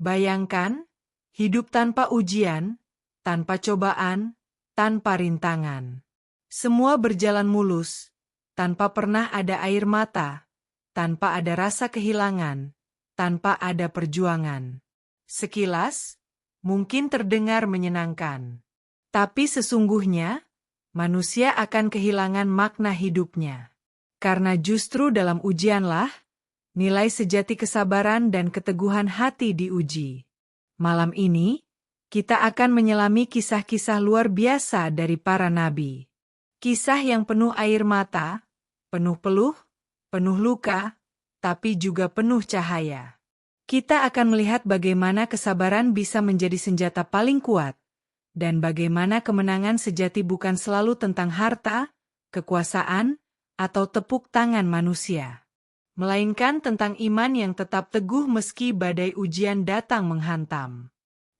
Bayangkan, hidup tanpa ujian, tanpa cobaan, tanpa rintangan. Semua berjalan mulus, tanpa pernah ada air mata, tanpa ada rasa kehilangan, tanpa ada perjuangan. Sekilas, mungkin terdengar menyenangkan. Tapi sesungguhnya, manusia akan kehilangan makna hidupnya. Karena justru dalam ujianlah, nilai sejati kesabaran dan keteguhan hati diuji. Malam ini, kita akan menyelami kisah-kisah luar biasa dari para nabi. Kisah yang penuh air mata, penuh peluh, penuh luka, tapi juga penuh cahaya. Kita akan melihat bagaimana kesabaran bisa menjadi senjata paling kuat, dan bagaimana kemenangan sejati bukan selalu tentang harta, kekuasaan, atau tepuk tangan manusia, melainkan tentang iman yang tetap teguh meski badai ujian datang menghantam.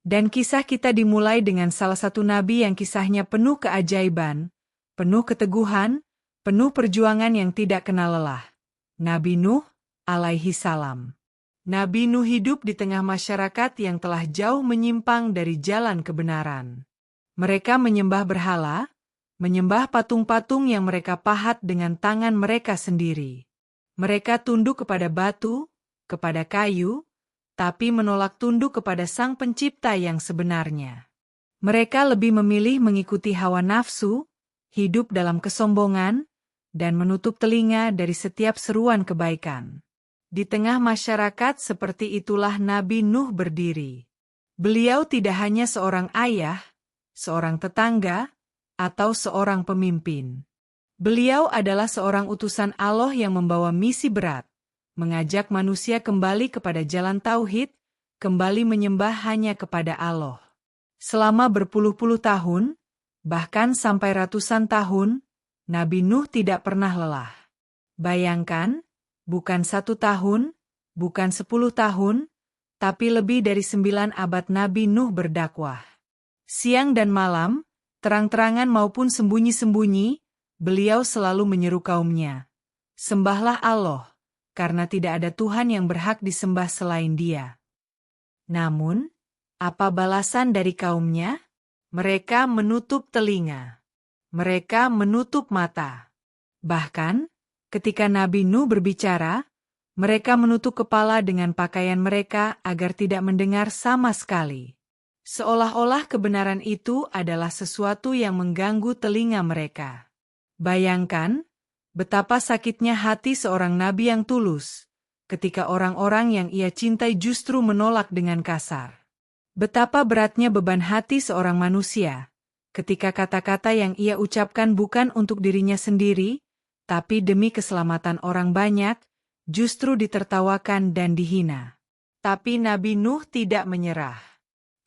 Dan kisah kita dimulai dengan salah satu nabi yang kisahnya penuh keajaiban, penuh keteguhan, penuh perjuangan yang tidak kenal lelah. Nabi Nuh, alaihi salam. Nabi Nuh hidup di tengah masyarakat yang telah jauh menyimpang dari jalan kebenaran. Mereka menyembah berhala, menyembah patung-patung yang mereka pahat dengan tangan mereka sendiri. Mereka tunduk kepada batu, kepada kayu, tapi menolak tunduk kepada Sang Pencipta yang sebenarnya. Mereka lebih memilih mengikuti hawa nafsu, hidup dalam kesombongan, dan menutup telinga dari setiap seruan kebaikan. Di tengah masyarakat seperti itulah Nabi Nuh berdiri. Beliau tidak hanya seorang ayah, seorang tetangga, atau seorang pemimpin. Beliau adalah seorang utusan Allah yang membawa misi berat, mengajak manusia kembali kepada jalan tauhid, kembali menyembah hanya kepada Allah. Selama berpuluh-puluh tahun, bahkan sampai ratusan tahun, Nabi Nuh tidak pernah lelah. Bayangkan, bukan 1 tahun, bukan 10 tahun, tapi lebih dari 9 abad Nabi Nuh berdakwah. Siang dan malam, terang-terangan maupun sembunyi-sembunyi, beliau selalu menyeru kaumnya, "Sembahlah Allah, karena tidak ada Tuhan yang berhak disembah selain Dia." Namun, apa balasan dari kaumnya? Mereka menutup telinga. Mereka menutup mata. Bahkan, ketika Nabi Nuh berbicara, mereka menutup kepala dengan pakaian mereka agar tidak mendengar sama sekali. Seolah-olah kebenaran itu adalah sesuatu yang mengganggu telinga mereka. Bayangkan, betapa sakitnya hati seorang nabi yang tulus, ketika orang-orang yang ia cintai justru menolak dengan kasar. Betapa beratnya beban hati seorang manusia, ketika kata-kata yang ia ucapkan bukan untuk dirinya sendiri, tapi demi keselamatan orang banyak, justru ditertawakan dan dihina. Tapi Nabi Nuh tidak menyerah.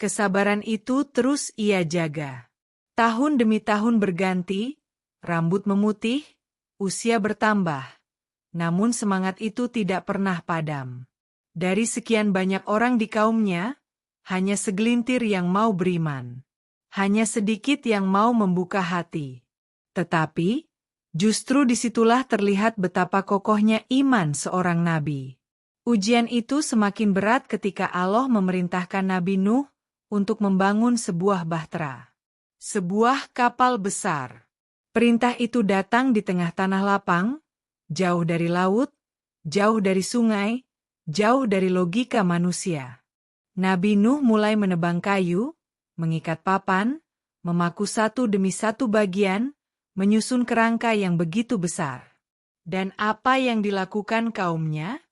Kesabaran itu terus ia jaga. Tahun demi tahun berganti, rambut memutih, usia bertambah. Namun semangat itu tidak pernah padam. Dari sekian banyak orang di kaumnya, hanya segelintir yang mau beriman. Hanya sedikit yang mau membuka hati. Tetapi, justru disitulah terlihat betapa kokohnya iman seorang nabi. Ujian itu semakin berat ketika Allah memerintahkan Nabi Nuh untuk membangun sebuah bahtera. Sebuah kapal besar. Perintah itu datang di tengah tanah lapang, jauh dari laut, jauh dari sungai, jauh dari logika manusia. Nabi Nuh mulai menebang kayu, mengikat papan, memaku satu demi satu bagian, menyusun kerangka yang begitu besar. Dan apa yang dilakukan kaumnya?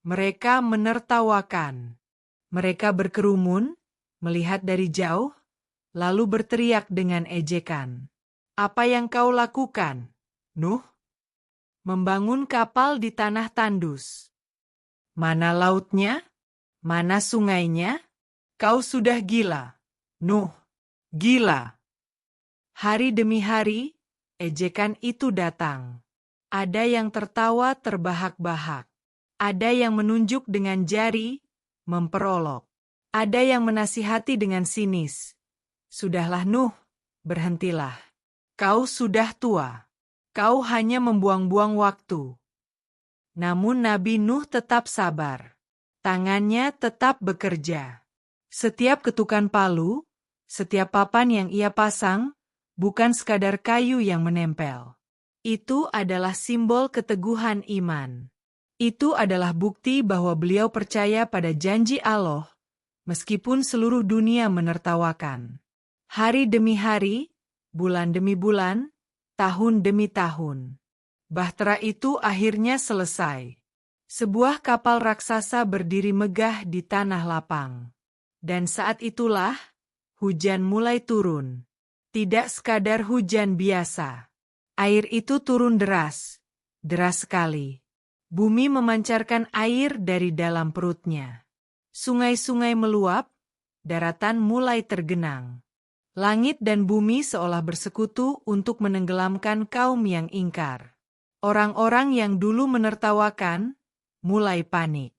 Mereka menertawakan. Mereka berkerumun, melihat dari jauh, lalu berteriak dengan ejekan. "Apa yang kau lakukan, Nuh? Membangun kapal di tanah tandus. Mana lautnya? Mana sungainya? Kau sudah gila, Nuh, gila." Hari demi hari, ejekan itu datang. Ada yang tertawa terbahak-bahak. Ada yang menunjuk dengan jari, memperolok. Ada yang menasihati dengan sinis. "Sudahlah Nuh, berhentilah. Kau sudah tua. Kau hanya membuang-buang waktu." Namun Nabi Nuh tetap sabar. Tangannya tetap bekerja. Setiap ketukan palu, setiap papan yang ia pasang, bukan sekadar kayu yang menempel. Itu adalah simbol keteguhan iman. Itu adalah bukti bahwa beliau percaya pada janji Allah, meskipun seluruh dunia menertawakan. Hari demi hari, bulan demi bulan, tahun demi tahun. Bahtera itu akhirnya selesai. Sebuah kapal raksasa berdiri megah di tanah lapang. Dan saat itulah, hujan mulai turun. Tidak sekadar hujan biasa. Air itu turun deras. Deras sekali. Bumi memancarkan air dari dalam perutnya. Sungai-sungai meluap, daratan mulai tergenang. Langit dan bumi seolah bersekutu untuk menenggelamkan kaum yang ingkar. Orang-orang yang dulu menertawakan, mulai panik.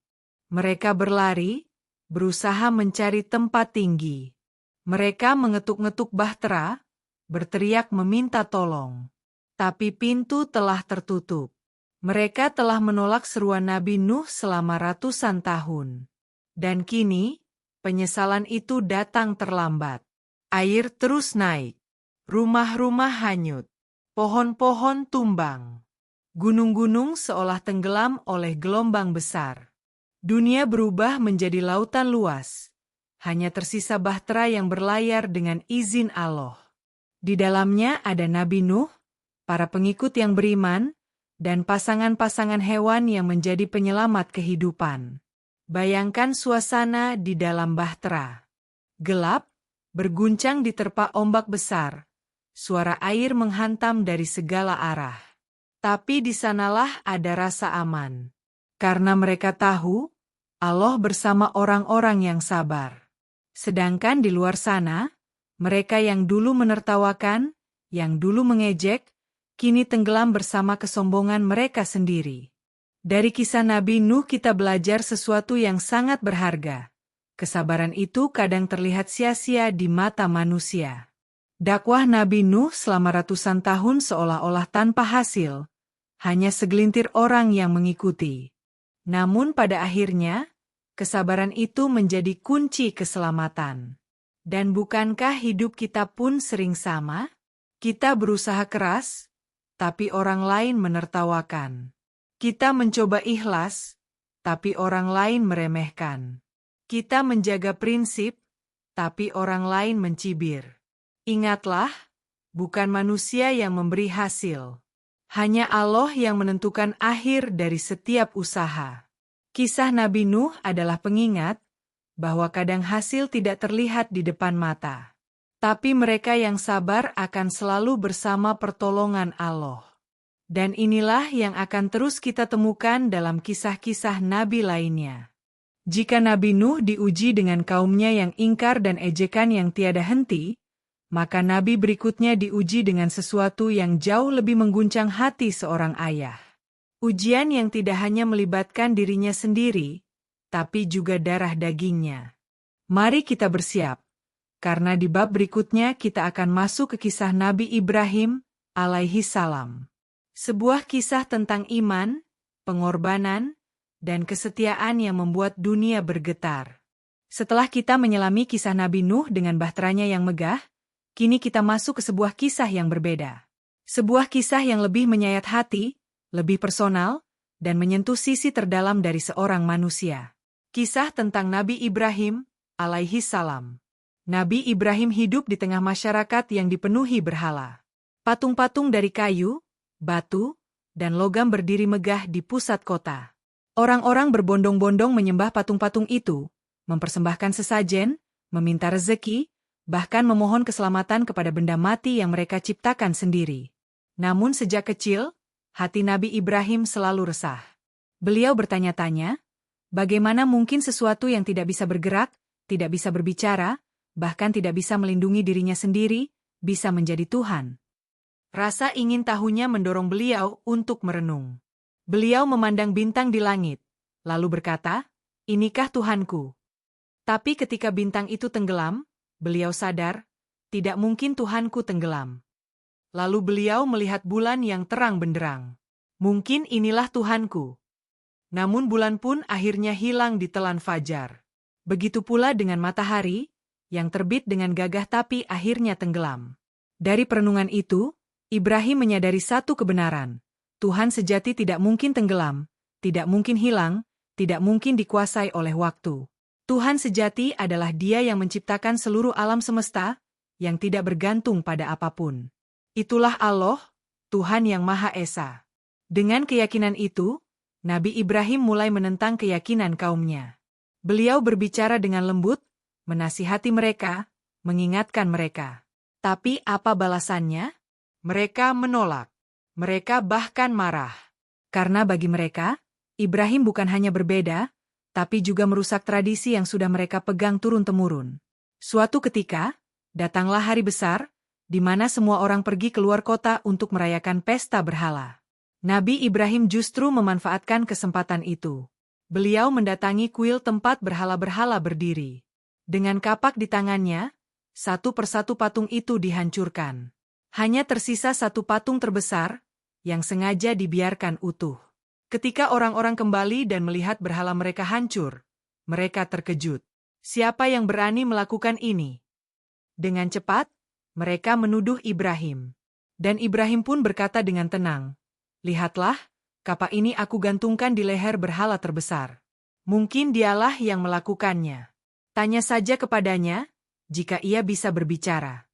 Mereka berlari, berusaha mencari tempat tinggi. Mereka mengetuk-ngetuk bahtera, berteriak meminta tolong. Tapi pintu telah tertutup. Mereka telah menolak seruan Nabi Nuh selama ratusan tahun. Dan kini, penyesalan itu datang terlambat. Air terus naik. Rumah-rumah hanyut. Pohon-pohon tumbang. Gunung-gunung seolah tenggelam oleh gelombang besar. Dunia berubah menjadi lautan luas. Hanya tersisa bahtera yang berlayar dengan izin Allah. Di dalamnya ada Nabi Nuh, para pengikut yang beriman, dan pasangan-pasangan hewan yang menjadi penyelamat kehidupan. Bayangkan suasana di dalam bahtera. Gelap, berguncang diterpa ombak besar. Suara air menghantam dari segala arah. Tapi di sanalah ada rasa aman. Karena mereka tahu, Allah bersama orang-orang yang sabar. Sedangkan di luar sana, mereka yang dulu menertawakan, yang dulu mengejek, kini tenggelam bersama kesombongan mereka sendiri. Dari kisah Nabi Nuh kita belajar sesuatu yang sangat berharga. Kesabaran itu kadang terlihat sia-sia di mata manusia. Dakwah Nabi Nuh selama ratusan tahun seolah-olah tanpa hasil, hanya segelintir orang yang mengikuti. Namun pada akhirnya, kesabaran itu menjadi kunci keselamatan. Dan bukankah hidup kita pun sering sama? Kita berusaha keras, tapi orang lain menertawakan. Kita mencoba ikhlas, tapi orang lain meremehkan. Kita menjaga prinsip, tapi orang lain mencibir. Ingatlah, bukan manusia yang memberi hasil. Hanya Allah yang menentukan akhir dari setiap usaha. Kisah Nabi Nuh adalah pengingat bahwa kadang hasil tidak terlihat di depan mata. Tapi mereka yang sabar akan selalu bersama pertolongan Allah. Dan inilah yang akan terus kita temukan dalam kisah-kisah Nabi lainnya. Jika Nabi Nuh diuji dengan kaumnya yang ingkar dan ejekan yang tiada henti, maka Nabi berikutnya diuji dengan sesuatu yang jauh lebih mengguncang hati seorang ayah. Ujian yang tidak hanya melibatkan dirinya sendiri, tapi juga darah dagingnya. Mari kita bersiap, karena di bab berikutnya kita akan masuk ke kisah Nabi Ibrahim, alaihi salam. Sebuah kisah tentang iman, pengorbanan, dan kesetiaan yang membuat dunia bergetar. Setelah kita menyelami kisah Nabi Nuh dengan bahteranya yang megah, kini kita masuk ke sebuah kisah yang berbeda. Sebuah kisah yang lebih menyayat hati, lebih personal, dan menyentuh sisi terdalam dari seorang manusia. Kisah tentang Nabi Ibrahim, alaihi salam. Nabi Ibrahim hidup di tengah masyarakat yang dipenuhi berhala. Patung-patung dari kayu, batu, dan logam berdiri megah di pusat kota. Orang-orang berbondong-bondong menyembah patung-patung itu, mempersembahkan sesajen, meminta rezeki, bahkan memohon keselamatan kepada benda mati yang mereka ciptakan sendiri. Namun sejak kecil, hati Nabi Ibrahim selalu resah. Beliau bertanya-tanya, bagaimana mungkin sesuatu yang tidak bisa bergerak, tidak bisa berbicara, bahkan tidak bisa melindungi dirinya sendiri, bisa menjadi Tuhan? Rasa ingin tahunya mendorong beliau untuk merenung. Beliau memandang bintang di langit, lalu berkata, "Inikah Tuhanku?" Tapi ketika bintang itu tenggelam, beliau sadar, tidak mungkin Tuhanku tenggelam. Lalu beliau melihat bulan yang terang benderang. Mungkin inilah Tuhanku. Namun bulan pun akhirnya hilang di telan fajar. Begitu pula dengan matahari, yang terbit dengan gagah tapi akhirnya tenggelam. Dari perenungan itu, Ibrahim menyadari satu kebenaran. Tuhan sejati tidak mungkin tenggelam, tidak mungkin hilang, tidak mungkin dikuasai oleh waktu. Tuhan sejati adalah Dia yang menciptakan seluruh alam semesta, yang tidak bergantung pada apapun. Itulah Allah, Tuhan yang Maha Esa. Dengan keyakinan itu, Nabi Ibrahim mulai menentang keyakinan kaumnya. Beliau berbicara dengan lembut, menasihati mereka, mengingatkan mereka. Tapi apa balasannya? Mereka menolak. Mereka bahkan marah. Karena bagi mereka, Ibrahim bukan hanya berbeda, tapi juga merusak tradisi yang sudah mereka pegang turun-temurun. Suatu ketika, datanglah hari besar, di mana semua orang pergi keluar kota untuk merayakan pesta berhala. Nabi Ibrahim justru memanfaatkan kesempatan itu. Beliau mendatangi kuil tempat berhala-berhala berdiri. Dengan kapak di tangannya, satu persatu patung itu dihancurkan. Hanya tersisa satu patung terbesar, yang sengaja dibiarkan utuh. Ketika orang-orang kembali dan melihat berhala mereka hancur, mereka terkejut. Siapa yang berani melakukan ini? Dengan cepat, mereka menuduh Ibrahim. Dan Ibrahim pun berkata dengan tenang, "Lihatlah, kapak ini aku gantungkan di leher berhala terbesar. Mungkin dialah yang melakukannya. Tanya saja kepadanya, jika ia bisa berbicara."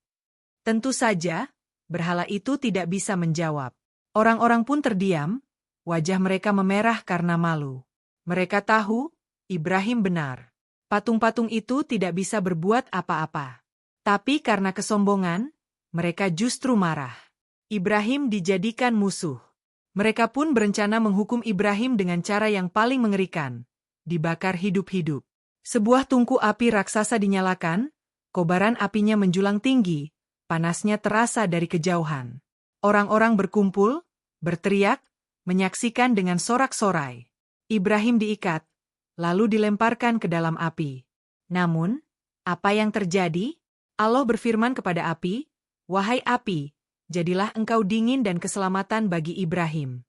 Tentu saja, berhala itu tidak bisa menjawab. Orang-orang pun terdiam, wajah mereka memerah karena malu. Mereka tahu, Ibrahim benar. Patung-patung itu tidak bisa berbuat apa-apa. Tapi karena kesombongan, mereka justru marah. Ibrahim dijadikan musuh. Mereka pun berencana menghukum Ibrahim dengan cara yang paling mengerikan, dibakar hidup-hidup. Sebuah tungku api raksasa dinyalakan, kobaran apinya menjulang tinggi, panasnya terasa dari kejauhan. Orang-orang berkumpul, berteriak, menyaksikan dengan sorak-sorai. Ibrahim diikat, lalu dilemparkan ke dalam api. Namun, apa yang terjadi? Allah berfirman kepada api, "Wahai api, jadilah engkau dingin dan keselamatan bagi Ibrahim."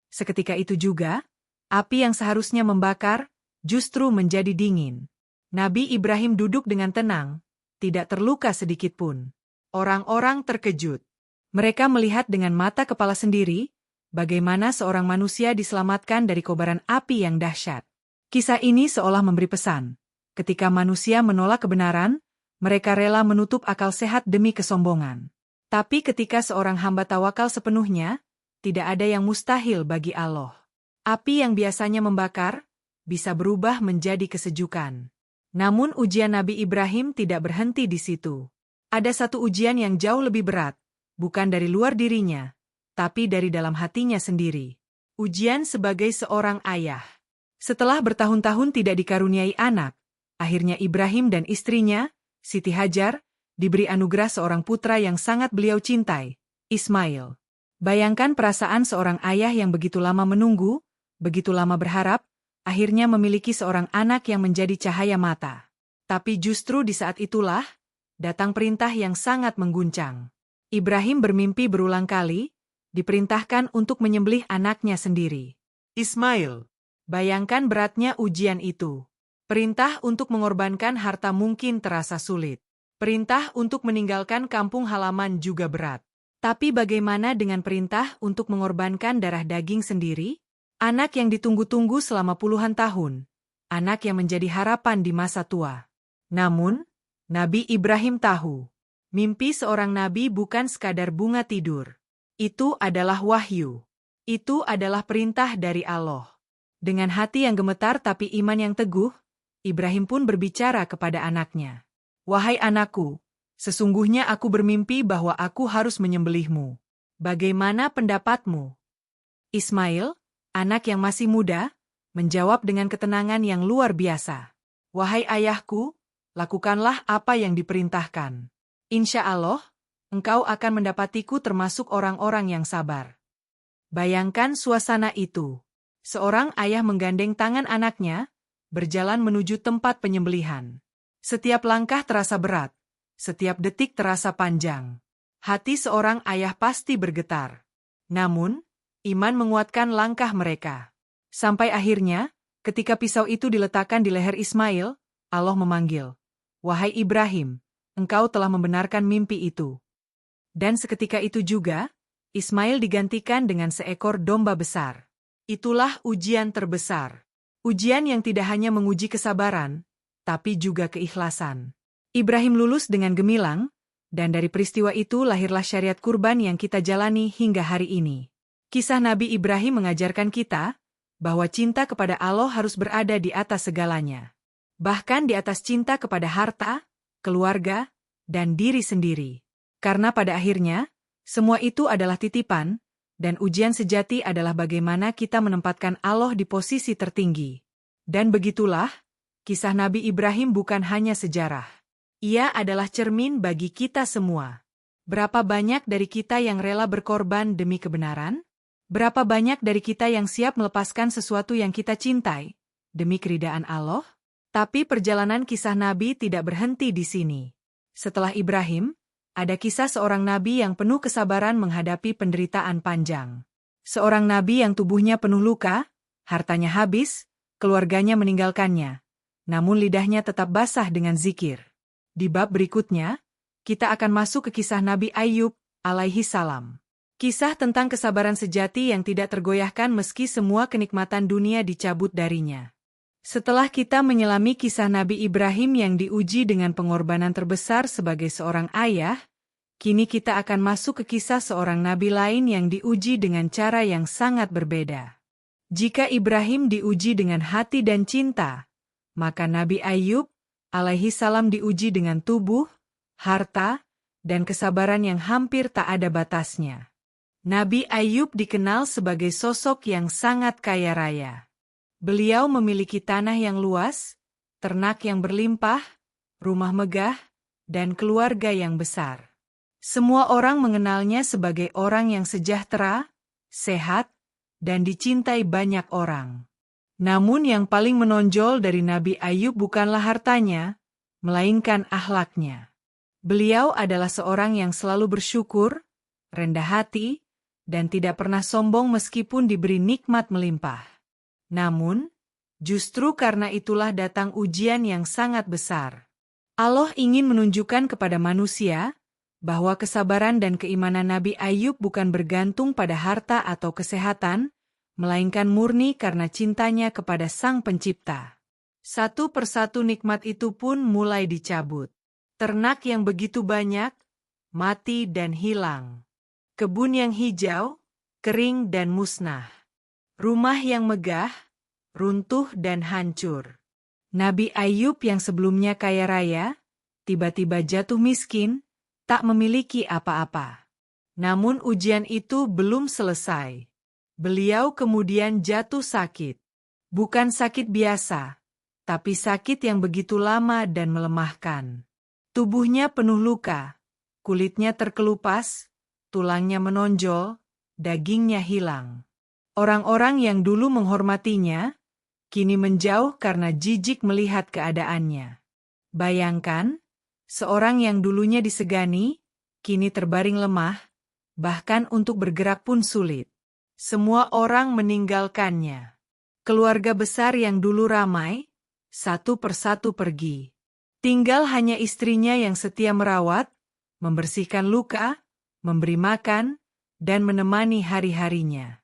Seketika itu juga, api yang seharusnya membakar, justru menjadi dingin. Nabi Ibrahim duduk dengan tenang, tidak terluka sedikitpun. Orang-orang terkejut. Mereka melihat dengan mata kepala sendiri, bagaimana seorang manusia diselamatkan dari kobaran api yang dahsyat. Kisah ini seolah memberi pesan. Ketika manusia menolak kebenaran, mereka rela menutup akal sehat demi kesombongan. Tapi ketika seorang hamba tawakal sepenuhnya, tidak ada yang mustahil bagi Allah. Api yang biasanya membakar, bisa berubah menjadi kesejukan. Namun ujian Nabi Ibrahim tidak berhenti di situ. Ada satu ujian yang jauh lebih berat, bukan dari luar dirinya, tapi dari dalam hatinya sendiri. Ujian sebagai seorang ayah. Setelah bertahun-tahun tidak dikaruniai anak, akhirnya Ibrahim dan istrinya, Siti Hajar, diberi anugerah seorang putra yang sangat beliau cintai, Ismail. Bayangkan perasaan seorang ayah yang begitu lama menunggu, begitu lama berharap, akhirnya memiliki seorang anak yang menjadi cahaya mata. Tapi justru di saat itulah, datang perintah yang sangat mengguncang. Ibrahim bermimpi berulang kali, diperintahkan untuk menyembelih anaknya sendiri, Ismail. Bayangkan beratnya ujian itu. Perintah untuk mengorbankan harta mungkin terasa sulit. Perintah untuk meninggalkan kampung halaman juga berat. Tapi bagaimana dengan perintah untuk mengorbankan darah daging sendiri? Anak yang ditunggu-tunggu selama puluhan tahun. Anak yang menjadi harapan di masa tua. Namun, Nabi Ibrahim tahu. Mimpi seorang nabi bukan sekadar bunga tidur. Itu adalah wahyu. Itu adalah perintah dari Allah. Dengan hati yang gemetar tapi iman yang teguh, Ibrahim pun berbicara kepada anaknya. "Wahai anakku, sesungguhnya aku bermimpi bahwa aku harus menyembelihmu. Bagaimana pendapatmu?" Ismail, anak yang masih muda, menjawab dengan ketenangan yang luar biasa. "Wahai ayahku, lakukanlah apa yang diperintahkan. Insya Allah, engkau akan mendapatiku termasuk orang-orang yang sabar." Bayangkan suasana itu. Seorang ayah menggandeng tangan anaknya, berjalan menuju tempat penyembelihan. Setiap langkah terasa berat, setiap detik terasa panjang. Hati seorang ayah pasti bergetar. Namun, iman menguatkan langkah mereka. Sampai akhirnya, ketika pisau itu diletakkan di leher Ismail, Allah memanggil, "Wahai Ibrahim, engkau telah membenarkan mimpi itu." Dan seketika itu juga, Ismail digantikan dengan seekor domba besar. Itulah ujian terbesar. Ujian yang tidak hanya menguji kesabaran, tapi juga keikhlasan. Ibrahim lulus dengan gemilang, dan dari peristiwa itu lahirlah syariat kurban yang kita jalani hingga hari ini. Kisah Nabi Ibrahim mengajarkan kita bahwa cinta kepada Allah harus berada di atas segalanya. Bahkan di atas cinta kepada harta, keluarga, dan diri sendiri. Karena pada akhirnya, semua itu adalah titipan, dan ujian sejati adalah bagaimana kita menempatkan Allah di posisi tertinggi. Dan begitulah, kisah Nabi Ibrahim bukan hanya sejarah. Ia adalah cermin bagi kita semua. Berapa banyak dari kita yang rela berkorban demi kebenaran? Berapa banyak dari kita yang siap melepaskan sesuatu yang kita cintai demi keridaan Allah? Tapi perjalanan kisah Nabi tidak berhenti di sini. Setelah Ibrahim, ada kisah seorang nabi yang penuh kesabaran menghadapi penderitaan panjang. Seorang nabi yang tubuhnya penuh luka, hartanya habis, keluarganya meninggalkannya. Namun lidahnya tetap basah dengan zikir. Di bab berikutnya, kita akan masuk ke kisah Nabi Ayub, alaihi salam. Kisah tentang kesabaran sejati yang tidak tergoyahkan meski semua kenikmatan dunia dicabut darinya. Setelah kita menyelami kisah Nabi Ibrahim yang diuji dengan pengorbanan terbesar sebagai seorang ayah, kini kita akan masuk ke kisah seorang nabi lain yang diuji dengan cara yang sangat berbeda. Jika Ibrahim diuji dengan hati dan cinta, maka Nabi Ayub alaihi salam diuji dengan tubuh, harta, dan kesabaran yang hampir tak ada batasnya. Nabi Ayub dikenal sebagai sosok yang sangat kaya raya. Beliau memiliki tanah yang luas, ternak yang berlimpah, rumah megah, dan keluarga yang besar. Semua orang mengenalnya sebagai orang yang sejahtera, sehat, dan dicintai banyak orang. Namun yang paling menonjol dari Nabi Ayub bukanlah hartanya, melainkan akhlaknya. Beliau adalah seorang yang selalu bersyukur, rendah hati, dan tidak pernah sombong meskipun diberi nikmat melimpah. Namun, justru karena itulah datang ujian yang sangat besar. Allah ingin menunjukkan kepada manusia bahwa kesabaran dan keimanan Nabi Ayub bukan bergantung pada harta atau kesehatan, melainkan murni karena cintanya kepada Sang Pencipta. Satu persatu nikmat itu pun mulai dicabut. Ternak yang begitu banyak, mati dan hilang. Kebun yang hijau, kering dan musnah. Rumah yang megah, runtuh dan hancur. Nabi Ayub yang sebelumnya kaya raya, tiba-tiba jatuh miskin, tak memiliki apa-apa. Namun ujian itu belum selesai. Beliau kemudian jatuh sakit. Bukan sakit biasa, tapi sakit yang begitu lama dan melemahkan. Tubuhnya penuh luka, kulitnya terkelupas, tulangnya menonjol, dagingnya hilang. Orang-orang yang dulu menghormatinya, kini menjauh karena jijik melihat keadaannya. Bayangkan, seorang yang dulunya disegani, kini terbaring lemah, bahkan untuk bergerak pun sulit. Semua orang meninggalkannya. Keluarga besar yang dulu ramai, satu persatu pergi. Tinggal hanya istrinya yang setia merawat, membersihkan luka, memberi makan, dan menemani hari-harinya.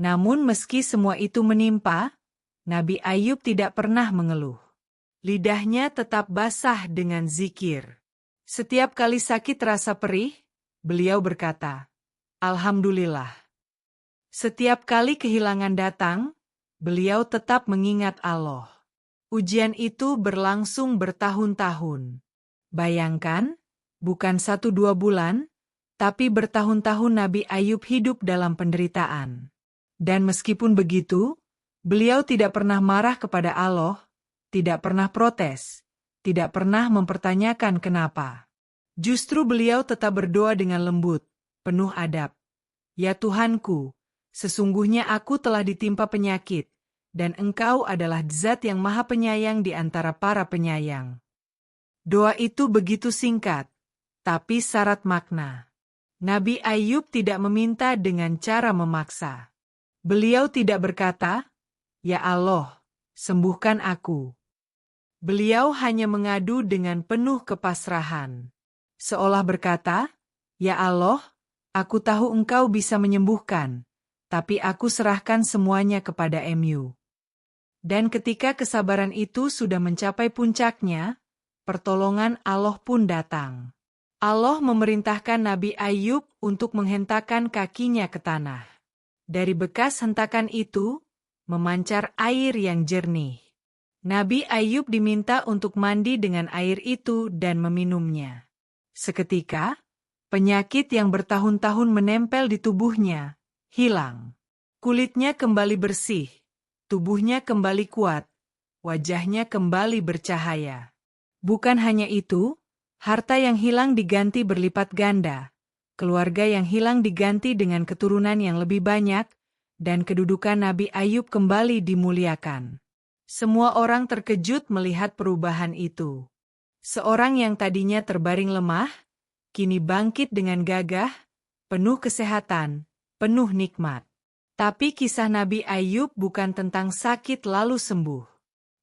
Namun meski semua itu menimpa, Nabi Ayub tidak pernah mengeluh. Lidahnya tetap basah dengan zikir. Setiap kali sakit terasa perih, beliau berkata, "Alhamdulillah." Setiap kali kehilangan datang, beliau tetap mengingat Allah. Ujian itu berlangsung bertahun-tahun. Bayangkan, bukan 1-2 bulan, tapi bertahun-tahun Nabi Ayub hidup dalam penderitaan. Dan meskipun begitu, beliau tidak pernah marah kepada Allah, tidak pernah protes, tidak pernah mempertanyakan kenapa. Justru beliau tetap berdoa dengan lembut, penuh adab. "Ya Tuhanku, sesungguhnya aku telah ditimpa penyakit, dan Engkau adalah Zat yang Maha Penyayang di antara para penyayang." Doa itu begitu singkat, tapi syarat makna. Nabi Ayub tidak meminta dengan cara memaksa. Beliau tidak berkata, "Ya Allah, sembuhkan aku." Beliau hanya mengadu dengan penuh kepasrahan. Seolah berkata, "Ya Allah, aku tahu Engkau bisa menyembuhkan, tapi aku serahkan semuanya kepada Mu." Dan ketika kesabaran itu sudah mencapai puncaknya, pertolongan Allah pun datang. Allah memerintahkan Nabi Ayub untuk menghentakkan kakinya ke tanah. Dari bekas hentakan itu, memancar air yang jernih. Nabi Ayub diminta untuk mandi dengan air itu dan meminumnya. Seketika, penyakit yang bertahun-tahun menempel di tubuhnya hilang. Kulitnya kembali bersih, tubuhnya kembali kuat, wajahnya kembali bercahaya. Bukan hanya itu, harta yang hilang diganti berlipat ganda, keluarga yang hilang diganti dengan keturunan yang lebih banyak, dan kedudukan Nabi Ayub kembali dimuliakan. Semua orang terkejut melihat perubahan itu. Seorang yang tadinya terbaring lemah, kini bangkit dengan gagah, penuh kesehatan, penuh nikmat. Tapi kisah Nabi Ayub bukan tentang sakit lalu sembuh.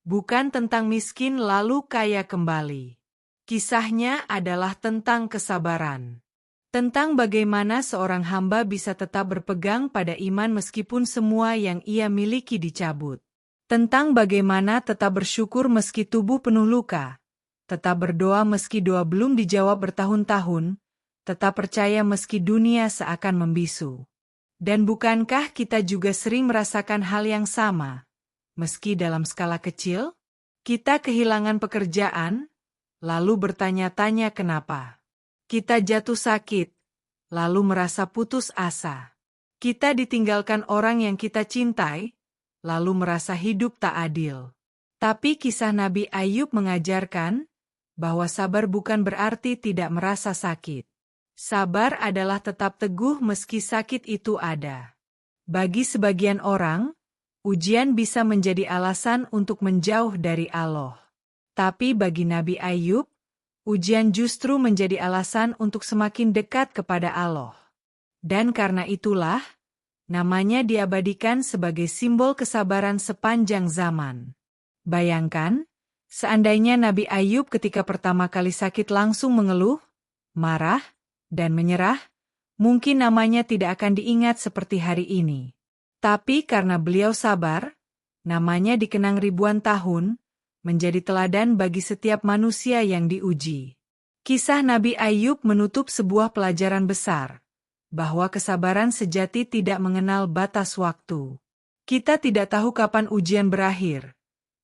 Bukan tentang miskin lalu kaya kembali. Kisahnya adalah tentang kesabaran. Tentang bagaimana seorang hamba bisa tetap berpegang pada iman meskipun semua yang ia miliki dicabut. Tentang bagaimana tetap bersyukur meski tubuh penuh luka, tetap berdoa meski doa belum dijawab bertahun-tahun, tetap percaya meski dunia seakan membisu. Dan bukankah kita juga sering merasakan hal yang sama? Meski dalam skala kecil, kita kehilangan pekerjaan, lalu bertanya-tanya kenapa. Kita jatuh sakit, lalu merasa putus asa. Kita ditinggalkan orang yang kita cintai, lalu merasa hidup tak adil. Tapi kisah Nabi Ayub mengajarkan bahwa sabar bukan berarti tidak merasa sakit. Sabar adalah tetap teguh meski sakit itu ada. Bagi sebagian orang, ujian bisa menjadi alasan untuk menjauh dari Allah. Tapi bagi Nabi Ayub, ujian justru menjadi alasan untuk semakin dekat kepada Allah. Dan karena itulah, namanya diabadikan sebagai simbol kesabaran sepanjang zaman. Bayangkan, seandainya Nabi Ayub ketika pertama kali sakit langsung mengeluh, marah, dan menyerah, mungkin namanya tidak akan diingat seperti hari ini. Tapi karena beliau sabar, namanya dikenang ribuan tahun, menjadi teladan bagi setiap manusia yang diuji. Kisah Nabi Ayub menutup sebuah pelajaran besar, bahwa kesabaran sejati tidak mengenal batas waktu. Kita tidak tahu kapan ujian berakhir,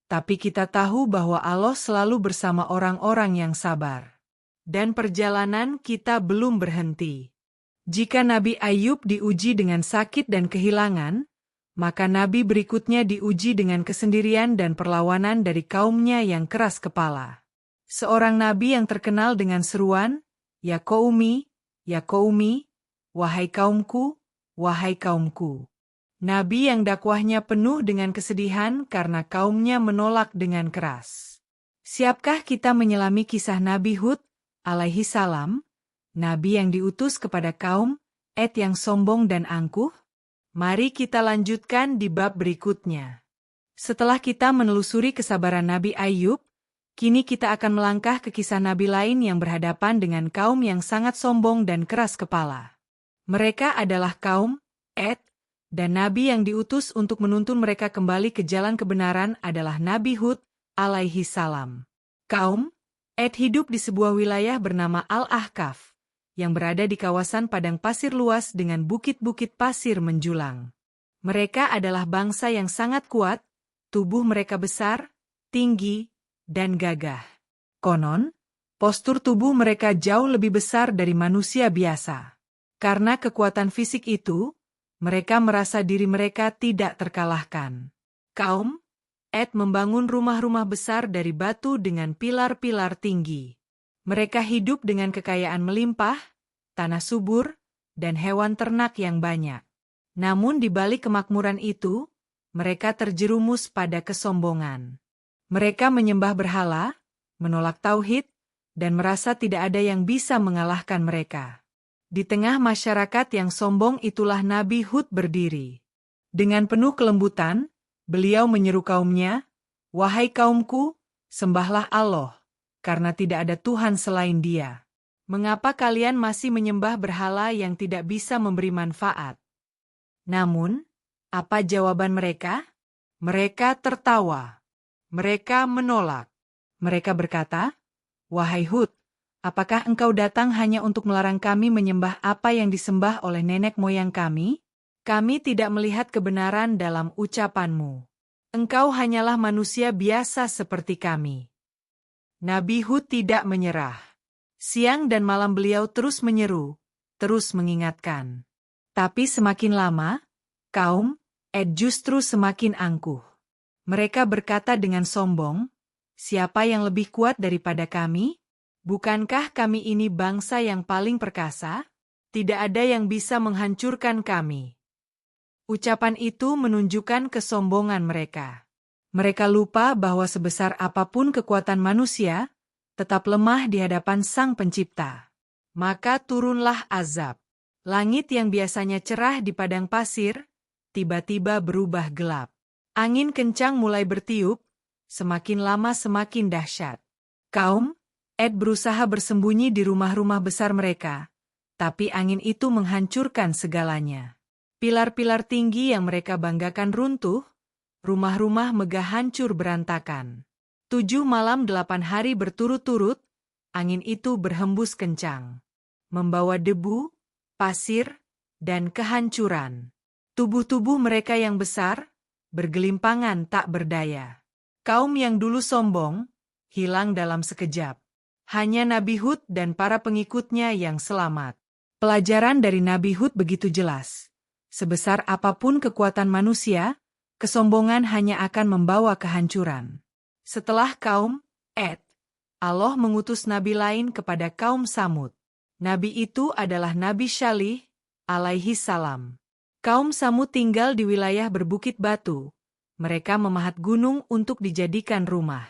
tapi kita tahu bahwa Allah selalu bersama orang-orang yang sabar. Dan perjalanan kita belum berhenti. Jika Nabi Ayub diuji dengan sakit dan kehilangan, maka Nabi berikutnya diuji dengan kesendirian dan perlawanan dari kaumnya yang keras kepala. Seorang Nabi yang terkenal dengan seruan, "Ya qaumi, ya qaumi, wahai kaumku, wahai kaumku." Nabi yang dakwahnya penuh dengan kesedihan karena kaumnya menolak dengan keras. Siapkah kita menyelami kisah Nabi Hud, alaihi salam, Nabi yang diutus kepada kaum Ad yang sombong dan angkuh? Mari kita lanjutkan di bab berikutnya. Setelah kita menelusuri kesabaran Nabi Ayub, kini kita akan melangkah ke kisah Nabi lain yang berhadapan dengan kaum yang sangat sombong dan keras kepala. Mereka adalah kaum Ad, dan Nabi yang diutus untuk menuntun mereka kembali ke jalan kebenaran adalah Nabi Hud, alaihi salam. Kaum Ad hidup di sebuah wilayah bernama Al-Ahqaf, yang berada di kawasan padang pasir luas dengan bukit-bukit pasir menjulang. Mereka adalah bangsa yang sangat kuat, tubuh mereka besar, tinggi, dan gagah. Konon, postur tubuh mereka jauh lebih besar dari manusia biasa. Karena kekuatan fisik itu, mereka merasa diri mereka tidak terkalahkan. Kaum Ad membangun rumah-rumah besar dari batu dengan pilar-pilar tinggi. Mereka hidup dengan kekayaan melimpah, tanah subur, dan hewan ternak yang banyak. Namun di balik kemakmuran itu, mereka terjerumus pada kesombongan. Mereka menyembah berhala, menolak tauhid, dan merasa tidak ada yang bisa mengalahkan mereka. Di tengah masyarakat yang sombong itulah Nabi Hud berdiri. Dengan penuh kelembutan, beliau menyeru kaumnya, "Wahai kaumku, Sembahlah Allah, karena tidak ada Tuhan selain Dia. Mengapa kalian masih menyembah berhala yang tidak bisa memberi manfaat? Namun, apa jawaban mereka? Mereka tertawa. Mereka menolak. Mereka berkata, "Wahai Hud, apakah engkau datang hanya untuk melarang kami menyembah apa yang disembah oleh nenek moyang kami? Kami tidak melihat kebenaran dalam ucapanmu. Engkau hanyalah manusia biasa seperti kami." Nabi Hud tidak menyerah. Siang dan malam beliau terus menyeru, terus mengingatkan. Tapi semakin lama, kaum Ed justru semakin angkuh. Mereka berkata dengan sombong, "Siapa yang lebih kuat daripada kami? Bukankah kami ini bangsa yang paling perkasa? Tidak ada yang bisa menghancurkan kami." Ucapan itu menunjukkan kesombongan mereka. Mereka lupa bahwa sebesar apapun kekuatan manusia, tetap lemah di hadapan Sang Pencipta. Maka turunlah azab. Langit yang biasanya cerah di padang pasir, tiba-tiba berubah gelap. Angin kencang mulai bertiup, semakin lama semakin dahsyat. Kaum Ed berusaha bersembunyi di rumah-rumah besar mereka, tapi angin itu menghancurkan segalanya. Pilar-pilar tinggi yang mereka banggakan runtuh, rumah-rumah megah hancur berantakan. 7 malam 8 hari berturut-turut, angin itu berhembus kencang, membawa debu, pasir, dan kehancuran. Tubuh-tubuh mereka yang besar, bergelimpangan tak berdaya. Kaum yang dulu sombong, hilang dalam sekejap. Hanya Nabi Hud dan para pengikutnya yang selamat. Pelajaran dari Nabi Hud begitu jelas. Sebesar apapun kekuatan manusia, kesombongan hanya akan membawa kehancuran. Setelah kaum Ed, Allah mengutus nabi lain kepada kaum Samud. Nabi itu adalah Nabi Syalih, alaihi salam. Kaum Samud tinggal di wilayah berbukit batu. Mereka memahat gunung untuk dijadikan rumah.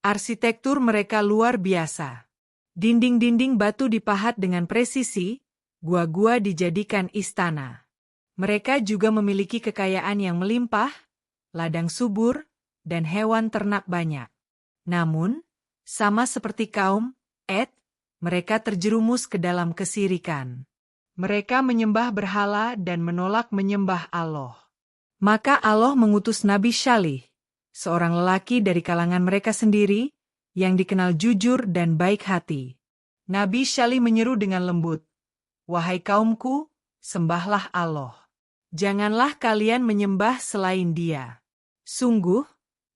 Arsitektur mereka luar biasa. Dinding-dinding batu dipahat dengan presisi, gua-gua dijadikan istana. Mereka juga memiliki kekayaan yang melimpah, ladang subur, dan hewan ternak banyak. Namun, sama seperti kaum Ed, mereka terjerumus ke dalam kesirikan. Mereka menyembah berhala dan menolak menyembah Allah. Maka Allah mengutus Nabi Syalih, seorang lelaki dari kalangan mereka sendiri, yang dikenal jujur dan baik hati. Nabi Syalih menyeru dengan lembut, "Wahai kaumku, sembahlah Allah. Janganlah kalian menyembah selain Dia. Sungguh,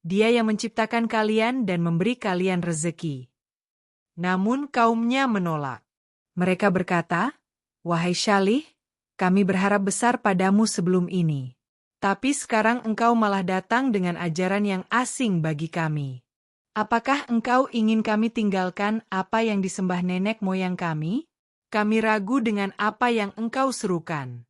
Dia yang menciptakan kalian dan memberi kalian rezeki." Namun kaumnya menolak. Mereka berkata, "Wahai Syalih, kami berharap besar padamu sebelum ini. Tapi sekarang engkau malah datang dengan ajaran yang asing bagi kami. Apakah engkau ingin kami tinggalkan apa yang disembah nenek moyang kami? Kami ragu dengan apa yang engkau serukan."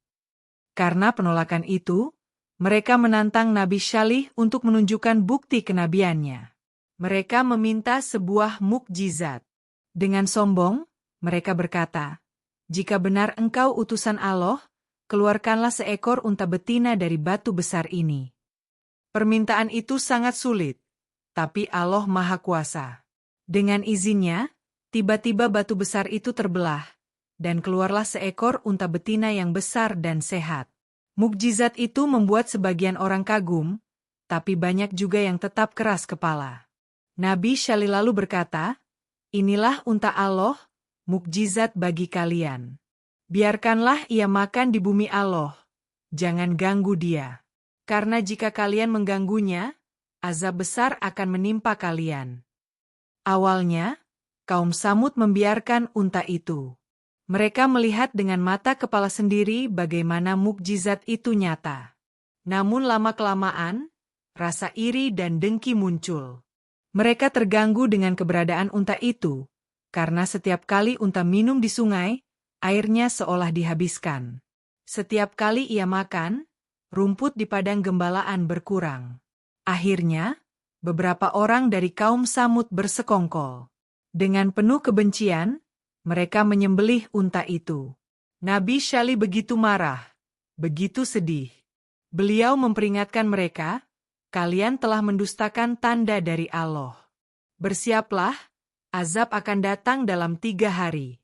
Karena penolakan itu, mereka menantang Nabi Syalih untuk menunjukkan bukti kenabiannya. Mereka meminta sebuah mukjizat. Dengan sombong, mereka berkata, "Jika benar engkau utusan Allah, keluarkanlah seekor unta betina dari batu besar ini." Permintaan itu sangat sulit, tapi Allah Maha Kuasa. Dengan izinnya, tiba-tiba batu besar itu terbelah, dan keluarlah seekor unta betina yang besar dan sehat. Mukjizat itu membuat sebagian orang kagum, tapi banyak juga yang tetap keras kepala. Nabi Syalih lalu berkata, "Inilah unta Allah, mukjizat bagi kalian. Biarkanlah ia makan di bumi Allah, jangan ganggu dia. Karena jika kalian mengganggunya, azab besar akan menimpa kalian." Awalnya, kaum Samud membiarkan unta itu. Mereka melihat dengan mata kepala sendiri bagaimana mukjizat itu nyata. Namun lama-kelamaan, rasa iri dan dengki muncul. Mereka terganggu dengan keberadaan unta itu, karena setiap kali unta minum di sungai, airnya seolah dihabiskan. Setiap kali ia makan, rumput di padang gembalaan berkurang. Akhirnya, beberapa orang dari kaum Samud bersekongkol. Dengan penuh kebencian, mereka menyembelih unta itu. Nabi Syalih begitu marah, begitu sedih. Beliau memperingatkan mereka, "Kalian telah mendustakan tanda dari Allah. Bersiaplah, azab akan datang dalam 3 hari.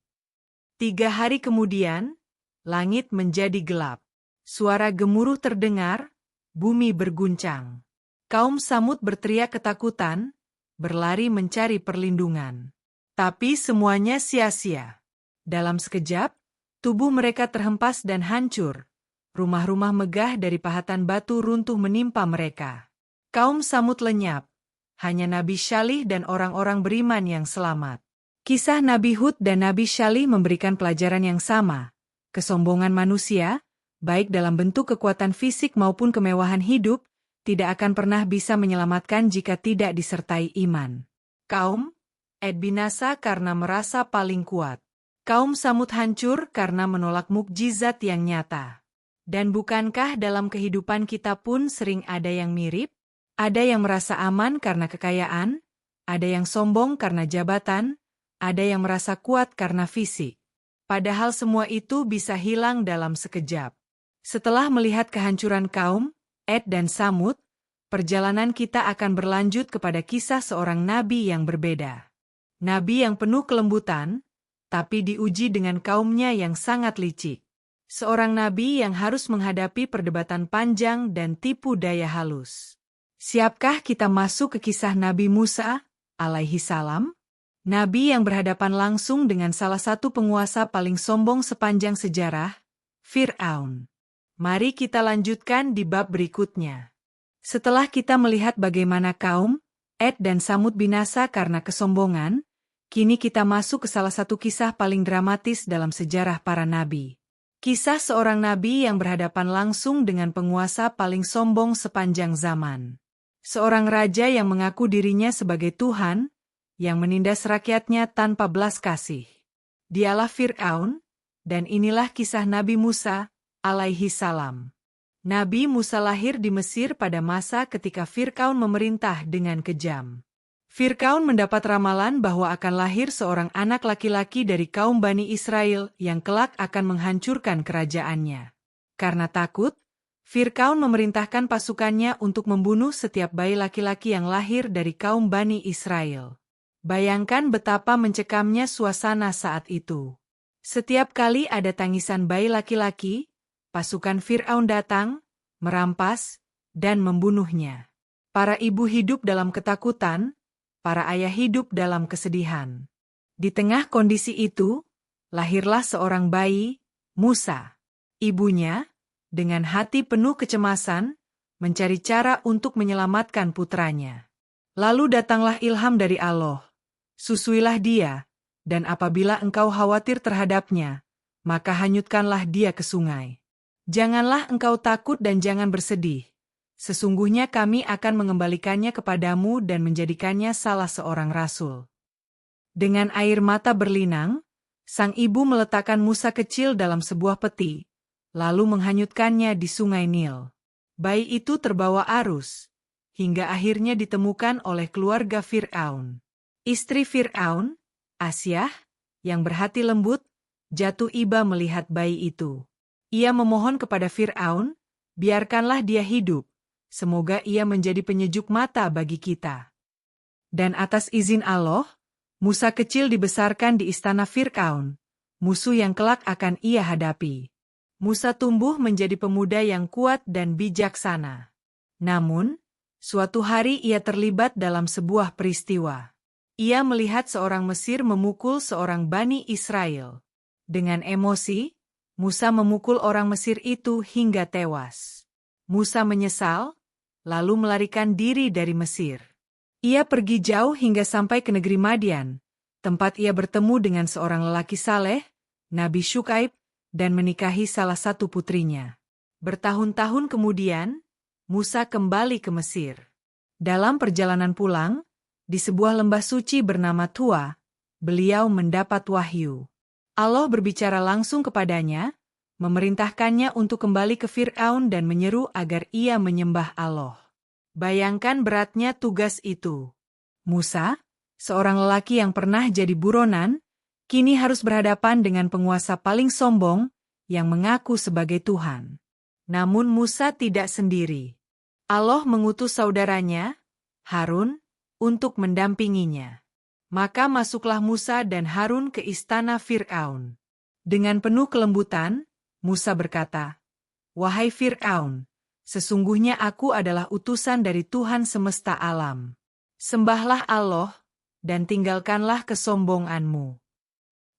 3 hari kemudian, langit menjadi gelap. Suara gemuruh terdengar, bumi berguncang. Kaum Samud berteriak ketakutan, berlari mencari perlindungan. Tapi semuanya sia-sia. Dalam sekejap, tubuh mereka terhempas dan hancur. Rumah-rumah megah dari pahatan batu runtuh menimpa mereka. Kaum Samud lenyap. Hanya Nabi Syalih dan orang-orang beriman yang selamat. Kisah Nabi Hud dan Nabi Syalih memberikan pelajaran yang sama. Kesombongan manusia, baik dalam bentuk kekuatan fisik maupun kemewahan hidup, tidak akan pernah bisa menyelamatkan jika tidak disertai iman. Kaum Ad binasa karena merasa paling kuat. Kaum Samud hancur karena menolak mukjizat yang nyata. Dan bukankah dalam kehidupan kita pun sering ada yang mirip? Ada yang merasa aman karena kekayaan, ada yang sombong karena jabatan, ada yang merasa kuat karena fisik. Padahal semua itu bisa hilang dalam sekejap. Setelah melihat kehancuran kaum Ad dan Samud, perjalanan kita akan berlanjut kepada kisah seorang nabi yang berbeda. Nabi yang penuh kelembutan, tapi diuji dengan kaumnya yang sangat licik. Seorang nabi yang harus menghadapi perdebatan panjang dan tipu daya halus. Siapkah kita masuk ke kisah Nabi Musa, alaihi salam? Nabi yang berhadapan langsung dengan salah satu penguasa paling sombong sepanjang sejarah, Fir'aun. Mari kita lanjutkan di bab berikutnya. Setelah kita melihat bagaimana kaum Ad dan Samud binasa karena kesombongan, kini kita masuk ke salah satu kisah paling dramatis dalam sejarah para nabi. Kisah seorang nabi yang berhadapan langsung dengan penguasa paling sombong sepanjang zaman. Seorang raja yang mengaku dirinya sebagai Tuhan, yang menindas rakyatnya tanpa belas kasih. Dialah Fir'aun, dan inilah kisah Nabi Musa, alaihi salam. Nabi Musa lahir di Mesir pada masa ketika Fir'aun memerintah dengan kejam. Fir'aun mendapat ramalan bahwa akan lahir seorang anak laki-laki dari kaum Bani Israel yang kelak akan menghancurkan kerajaannya. Karena takut, Fir'aun memerintahkan pasukannya untuk membunuh setiap bayi laki-laki yang lahir dari kaum Bani Israel. Bayangkan betapa mencekamnya suasana saat itu. Setiap kali ada tangisan bayi laki-laki, pasukan Fir'aun datang, merampas, dan membunuhnya. Para ibu hidup dalam ketakutan, para ayah hidup dalam kesedihan. Di tengah kondisi itu, lahirlah seorang bayi, Musa. Ibunya, dengan hati penuh kecemasan, mencari cara untuk menyelamatkan putranya. Lalu datanglah ilham dari Allah. Susuilah dia, dan apabila engkau khawatir terhadapnya, maka hanyutkanlah dia ke sungai. Janganlah engkau takut dan jangan bersedih. Sesungguhnya kami akan mengembalikannya kepadamu dan menjadikannya salah seorang rasul. Dengan air mata berlinang, sang ibu meletakkan Musa kecil dalam sebuah peti, lalu menghanyutkannya di sungai Nil. Bayi itu terbawa arus, hingga akhirnya ditemukan oleh keluarga Fir'aun. Istri Fir'aun, Asyah, yang berhati lembut, jatuh iba melihat bayi itu. Ia memohon kepada Fir'aun, biarkanlah dia hidup. Semoga ia menjadi penyejuk mata bagi kita. Dan atas izin Allah, Musa kecil dibesarkan di istana Fir'aun, musuh yang kelak akan ia hadapi. Musa tumbuh menjadi pemuda yang kuat dan bijaksana. Namun, suatu hari ia terlibat dalam sebuah peristiwa. Ia melihat seorang Mesir memukul seorang Bani Israel. Dengan emosi, Musa memukul orang Mesir itu hingga tewas. Musa menyesal, lalu melarikan diri dari Mesir. Ia pergi jauh hingga sampai ke negeri Madian, tempat ia bertemu dengan seorang lelaki saleh, Nabi Syuaib, dan menikahi salah satu putrinya. Bertahun-tahun kemudian, Musa kembali ke Mesir. Dalam perjalanan pulang, di sebuah lembah suci bernama Tua, beliau mendapat wahyu. Allah berbicara langsung kepadanya, memerintahkannya untuk kembali ke Fir'aun dan menyeru agar ia menyembah Allah. Bayangkan beratnya tugas itu. Musa, seorang lelaki yang pernah jadi buronan, kini harus berhadapan dengan penguasa paling sombong yang mengaku sebagai Tuhan. Namun Musa tidak sendiri. Allah mengutus saudaranya, Harun, untuk mendampinginya. Maka masuklah Musa dan Harun ke istana Fir'aun. Dengan penuh kelembutan, Musa berkata, "Wahai Fir'aun, sesungguhnya aku adalah utusan dari Tuhan semesta alam. Sembahlah Allah, dan tinggalkanlah kesombonganmu."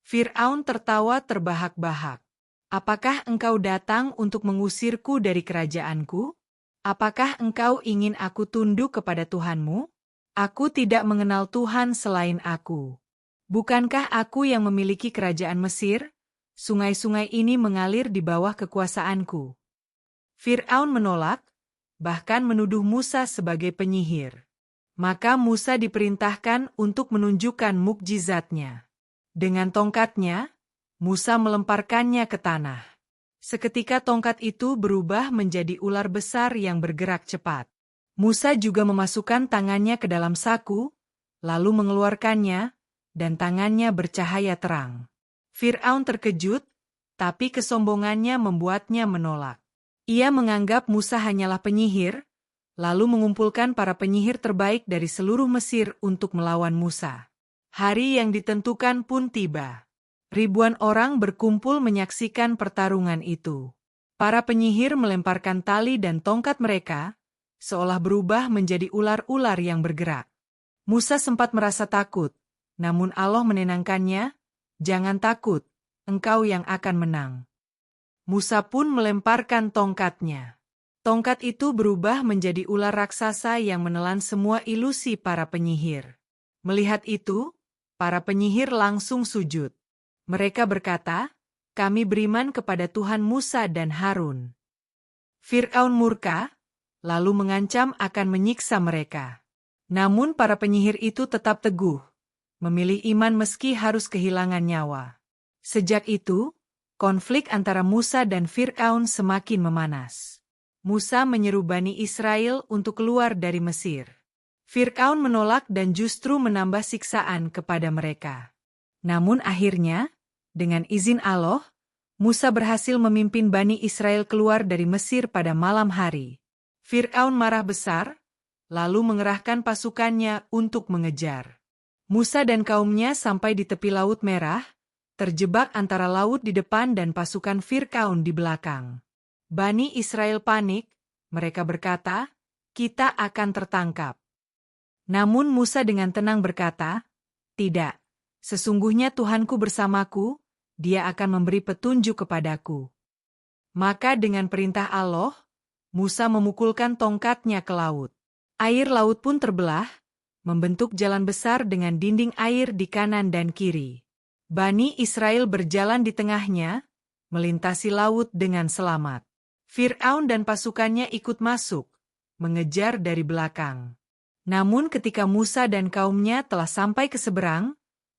Fir'aun tertawa terbahak-bahak. "Apakah engkau datang untuk mengusirku dari kerajaanku? Apakah engkau ingin aku tunduk kepada Tuhanmu? Aku tidak mengenal Tuhan selain aku. Bukankah aku yang memiliki kerajaan Mesir? Sungai-sungai ini mengalir di bawah kekuasaanku." Fir'aun menolak, bahkan menuduh Musa sebagai penyihir. Maka Musa diperintahkan untuk menunjukkan mukjizatnya. Dengan tongkatnya, Musa melemparkannya ke tanah. Seketika tongkat itu berubah menjadi ular besar yang bergerak cepat. Musa juga memasukkan tangannya ke dalam saku, lalu mengeluarkannya, dan tangannya bercahaya terang. Fir'aun terkejut, tapi kesombongannya membuatnya menolak. Ia menganggap Musa hanyalah penyihir, lalu mengumpulkan para penyihir terbaik dari seluruh Mesir untuk melawan Musa. Hari yang ditentukan pun tiba. Ribuan orang berkumpul menyaksikan pertarungan itu. Para penyihir melemparkan tali dan tongkat mereka, seolah berubah menjadi ular-ular yang bergerak. Musa sempat merasa takut, namun Allah menenangkannya, "Jangan takut, engkau yang akan menang." Musa pun melemparkan tongkatnya. Tongkat itu berubah menjadi ular raksasa yang menelan semua ilusi para penyihir. Melihat itu, para penyihir langsung sujud. Mereka berkata, "Kami beriman kepada Tuhan Musa dan Harun." Fir'aun murka, lalu mengancam akan menyiksa mereka. Namun para penyihir itu tetap teguh, memilih iman meski harus kehilangan nyawa. Sejak itu, konflik antara Musa dan Fir'aun semakin memanas. Musa menyeru Bani Israel untuk keluar dari Mesir. Fir'aun menolak dan justru menambah siksaan kepada mereka. Namun akhirnya, dengan izin Allah, Musa berhasil memimpin Bani Israel keluar dari Mesir pada malam hari. Fir'aun marah besar, lalu mengerahkan pasukannya untuk mengejar. Musa dan kaumnya sampai di tepi Laut Merah, terjebak antara laut di depan dan pasukan Fir'aun di belakang. Bani Israel panik, mereka berkata, "Kita akan tertangkap." Namun Musa dengan tenang berkata, "Tidak, sesungguhnya Tuhanku bersamaku, Dia akan memberi petunjuk kepadaku." Maka dengan perintah Allah, Musa memukulkan tongkatnya ke laut. Air laut pun terbelah, membentuk jalan besar dengan dinding air di kanan dan kiri. Bani Israel berjalan di tengahnya, melintasi laut dengan selamat. Fir'aun dan pasukannya ikut masuk, mengejar dari belakang. Namun ketika Musa dan kaumnya telah sampai ke seberang,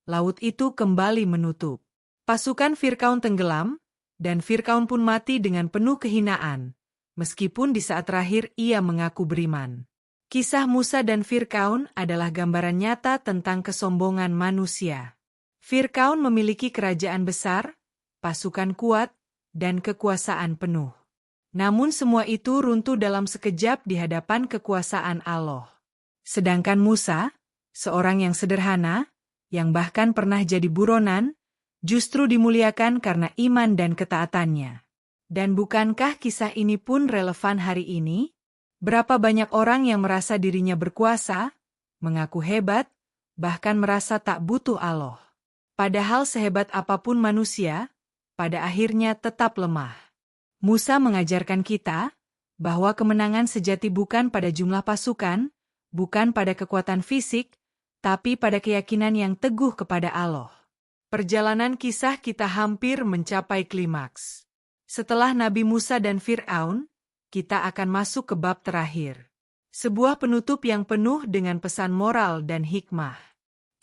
laut itu kembali menutup. Pasukan Fir'aun tenggelam, dan Fir'aun pun mati dengan penuh kehinaan. Meskipun di saat terakhir ia mengaku beriman. Kisah Musa dan Fir'aun adalah gambaran nyata tentang kesombongan manusia. Fir'aun memiliki kerajaan besar, pasukan kuat, dan kekuasaan penuh. Namun semua itu runtuh dalam sekejap di hadapan kekuasaan Allah. Sedangkan Musa, seorang yang sederhana, yang bahkan pernah jadi buronan, justru dimuliakan karena iman dan ketaatannya. Dan bukankah kisah ini pun relevan hari ini? Berapa banyak orang yang merasa dirinya berkuasa, mengaku hebat, bahkan merasa tak butuh Allah. Padahal sehebat apapun manusia, pada akhirnya tetap lemah. Musa mengajarkan kita bahwa kemenangan sejati bukan pada jumlah pasukan, bukan pada kekuatan fisik, tapi pada keyakinan yang teguh kepada Allah. Perjalanan kisah kita hampir mencapai klimaks. Setelah Nabi Musa dan Fir'aun, kita akan masuk ke bab terakhir. Sebuah penutup yang penuh dengan pesan moral dan hikmah.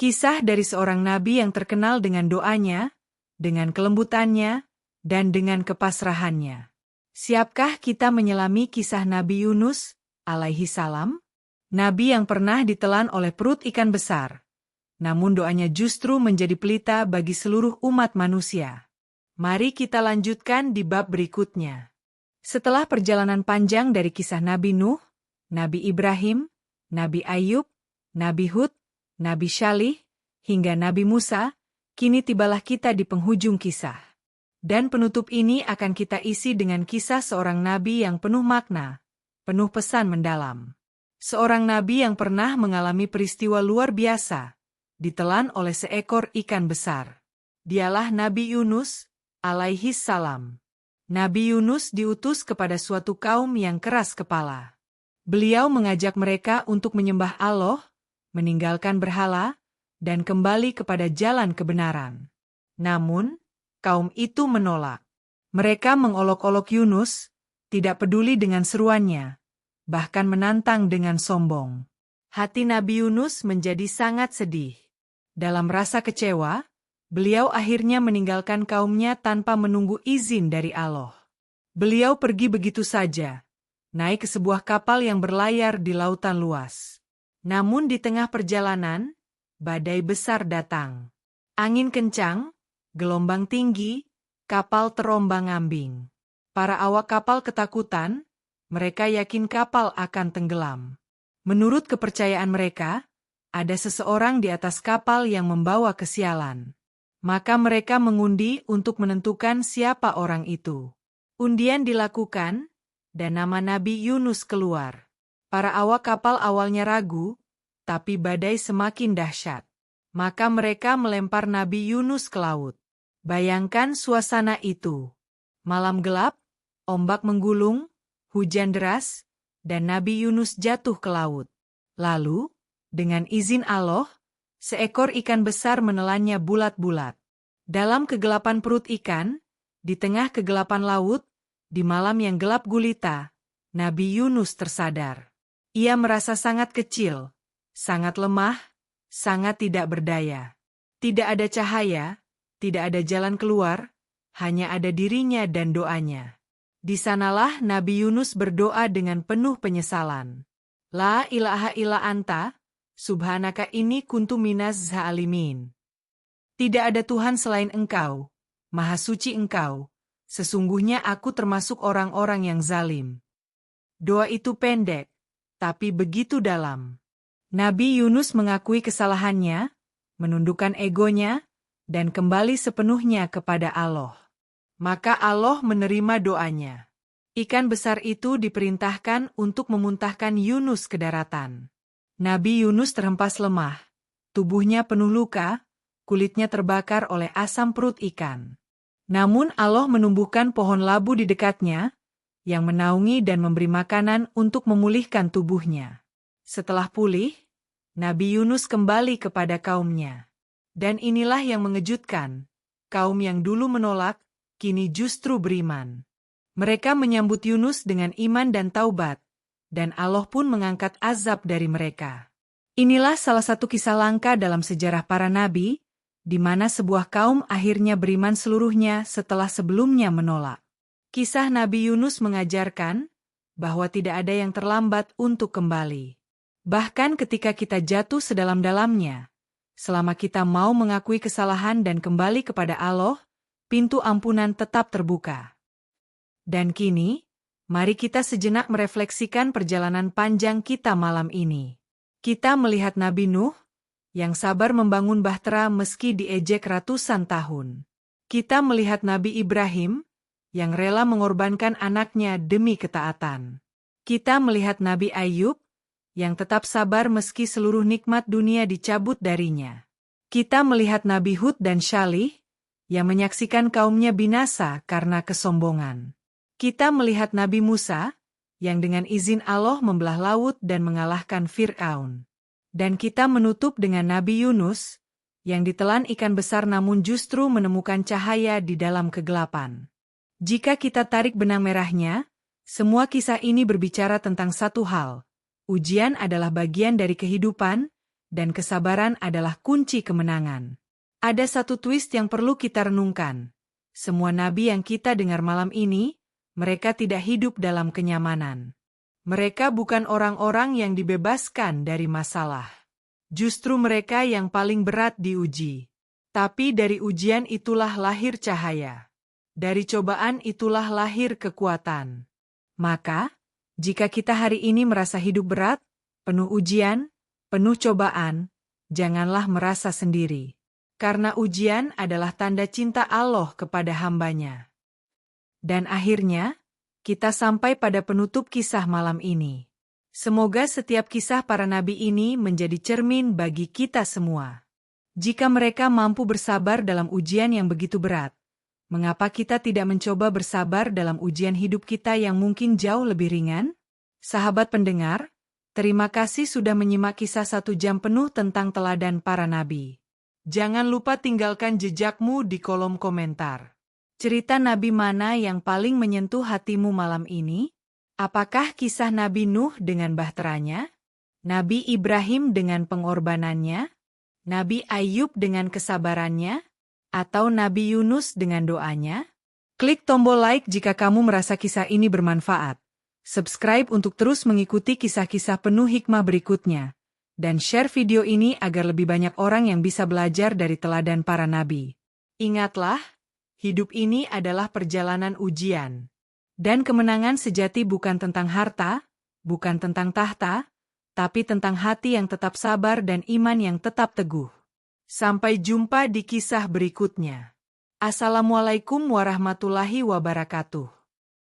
Kisah dari seorang nabi yang terkenal dengan doanya, dengan kelembutannya, dan dengan kepasrahannya. Siapkah kita menyelami kisah Nabi Yunus, alaihi salam? Nabi yang pernah ditelan oleh perut ikan besar. Namun doanya justru menjadi pelita bagi seluruh umat manusia. Mari kita lanjutkan di bab berikutnya. Setelah perjalanan panjang dari kisah Nabi Nuh, Nabi Ibrahim, Nabi Ayub, Nabi Hud, Nabi Syalih, hingga Nabi Musa, kini tibalah kita di penghujung kisah. Dan penutup ini akan kita isi dengan kisah seorang nabi yang penuh makna, penuh pesan mendalam. Seorang nabi yang pernah mengalami peristiwa luar biasa, ditelan oleh seekor ikan besar. Dialah Nabi Yunus, alaihi salam. Nabi Yunus diutus kepada suatu kaum yang keras kepala. Beliau mengajak mereka untuk menyembah Allah, meninggalkan berhala, dan kembali kepada jalan kebenaran. Namun, kaum itu menolak. Mereka mengolok-olok Yunus, tidak peduli dengan seruannya, bahkan menantang dengan sombong. Hati Nabi Yunus menjadi sangat sedih. Dalam rasa kecewa, beliau akhirnya meninggalkan kaumnya tanpa menunggu izin dari Allah. Beliau pergi begitu saja, naik ke sebuah kapal yang berlayar di lautan luas. Namun di tengah perjalanan, badai besar datang. Angin kencang, gelombang tinggi, kapal terombang-ambing. Para awak kapal ketakutan, mereka yakin kapal akan tenggelam. Menurut kepercayaan mereka, ada seseorang di atas kapal yang membawa kesialan. Maka mereka mengundi untuk menentukan siapa orang itu. Undian dilakukan, dan nama Nabi Yunus keluar. Para awak kapal awalnya ragu, tapi badai semakin dahsyat. Maka mereka melempar Nabi Yunus ke laut. Bayangkan suasana itu. Malam gelap, ombak menggulung, hujan deras, dan Nabi Yunus jatuh ke laut. Lalu, dengan izin Allah, seekor ikan besar menelannya bulat-bulat. Dalam kegelapan perut ikan, di tengah kegelapan laut, di malam yang gelap gulita, Nabi Yunus tersadar. Ia merasa sangat kecil, sangat lemah, sangat tidak berdaya. Tidak ada cahaya, tidak ada jalan keluar, hanya ada dirinya dan doanya. Di sanalah Nabi Yunus berdoa dengan penuh penyesalan. La ilaha illa anta, subhanaka inni kuntu minaz zalimin. Tidak ada Tuhan selain Engkau, Maha Suci Engkau, sesungguhnya aku termasuk orang-orang yang zalim. Doa itu pendek, tapi begitu dalam. Nabi Yunus mengakui kesalahannya, menundukkan egonya, dan kembali sepenuhnya kepada Allah. Maka Allah menerima doanya. Ikan besar itu diperintahkan untuk memuntahkan Yunus ke daratan. Nabi Yunus terhempas lemah, tubuhnya penuh luka, kulitnya terbakar oleh asam perut ikan. Namun Allah menumbuhkan pohon labu di dekatnya, yang menaungi dan memberi makanan untuk memulihkan tubuhnya. Setelah pulih, Nabi Yunus kembali kepada kaumnya. Dan inilah yang mengejutkan, kaum yang dulu menolak, kini justru beriman. Mereka menyambut Yunus dengan iman dan taubat, dan Allah pun mengangkat azab dari mereka. Inilah salah satu kisah langka dalam sejarah para nabi, di mana sebuah kaum akhirnya beriman seluruhnya setelah sebelumnya menolak. Kisah Nabi Yunus mengajarkan bahwa tidak ada yang terlambat untuk kembali. Bahkan ketika kita jatuh sedalam-dalamnya, selama kita mau mengakui kesalahan dan kembali kepada Allah, pintu ampunan tetap terbuka. Dan kini, mari kita sejenak merefleksikan perjalanan panjang kita malam ini. Kita melihat Nabi Nuh, yang sabar membangun bahtera meski diejek ratusan tahun. Kita melihat Nabi Ibrahim, yang rela mengorbankan anaknya demi ketaatan. Kita melihat Nabi Ayub, yang tetap sabar meski seluruh nikmat dunia dicabut darinya. Kita melihat Nabi Hud dan Syalih, yang menyaksikan kaumnya binasa karena kesombongan. Kita melihat Nabi Musa, yang dengan izin Allah membelah laut dan mengalahkan Fir'aun. Dan kita menutup dengan Nabi Yunus, yang ditelan ikan besar namun justru menemukan cahaya di dalam kegelapan. Jika kita tarik benang merahnya, semua kisah ini berbicara tentang satu hal. Ujian adalah bagian dari kehidupan, dan kesabaran adalah kunci kemenangan. Ada satu twist yang perlu kita renungkan. Semua nabi yang kita dengar malam ini, mereka tidak hidup dalam kenyamanan. Mereka bukan orang-orang yang dibebaskan dari masalah. Justru mereka yang paling berat diuji. Tapi dari ujian itulah lahir cahaya. Dari cobaan itulah lahir kekuatan. Maka, jika kita hari ini merasa hidup berat, penuh ujian, penuh cobaan, janganlah merasa sendiri. Karena ujian adalah tanda cinta Allah kepada hamba-Nya. Dan akhirnya, kita sampai pada penutup kisah malam ini. Semoga setiap kisah para nabi ini menjadi cermin bagi kita semua. Jika mereka mampu bersabar dalam ujian yang begitu berat, mengapa kita tidak mencoba bersabar dalam ujian hidup kita yang mungkin jauh lebih ringan? Sahabat pendengar, terima kasih sudah menyimak kisah 1 jam penuh tentang teladan para nabi. Jangan lupa tinggalkan jejakmu di kolom komentar. Cerita nabi mana yang paling menyentuh hatimu malam ini? Apakah kisah Nabi Nuh dengan bahteranya? Nabi Ibrahim dengan pengorbanannya? Nabi Ayub dengan kesabarannya? Atau Nabi Yunus dengan doanya? Klik tombol like jika kamu merasa kisah ini bermanfaat. Subscribe untuk terus mengikuti kisah-kisah penuh hikmah berikutnya. Dan share video ini agar lebih banyak orang yang bisa belajar dari teladan para nabi. Ingatlah, hidup ini adalah perjalanan ujian. Dan kemenangan sejati bukan tentang harta, bukan tentang tahta, tapi tentang hati yang tetap sabar dan iman yang tetap teguh. Sampai jumpa di kisah berikutnya. Assalamualaikum warahmatullahi wabarakatuh.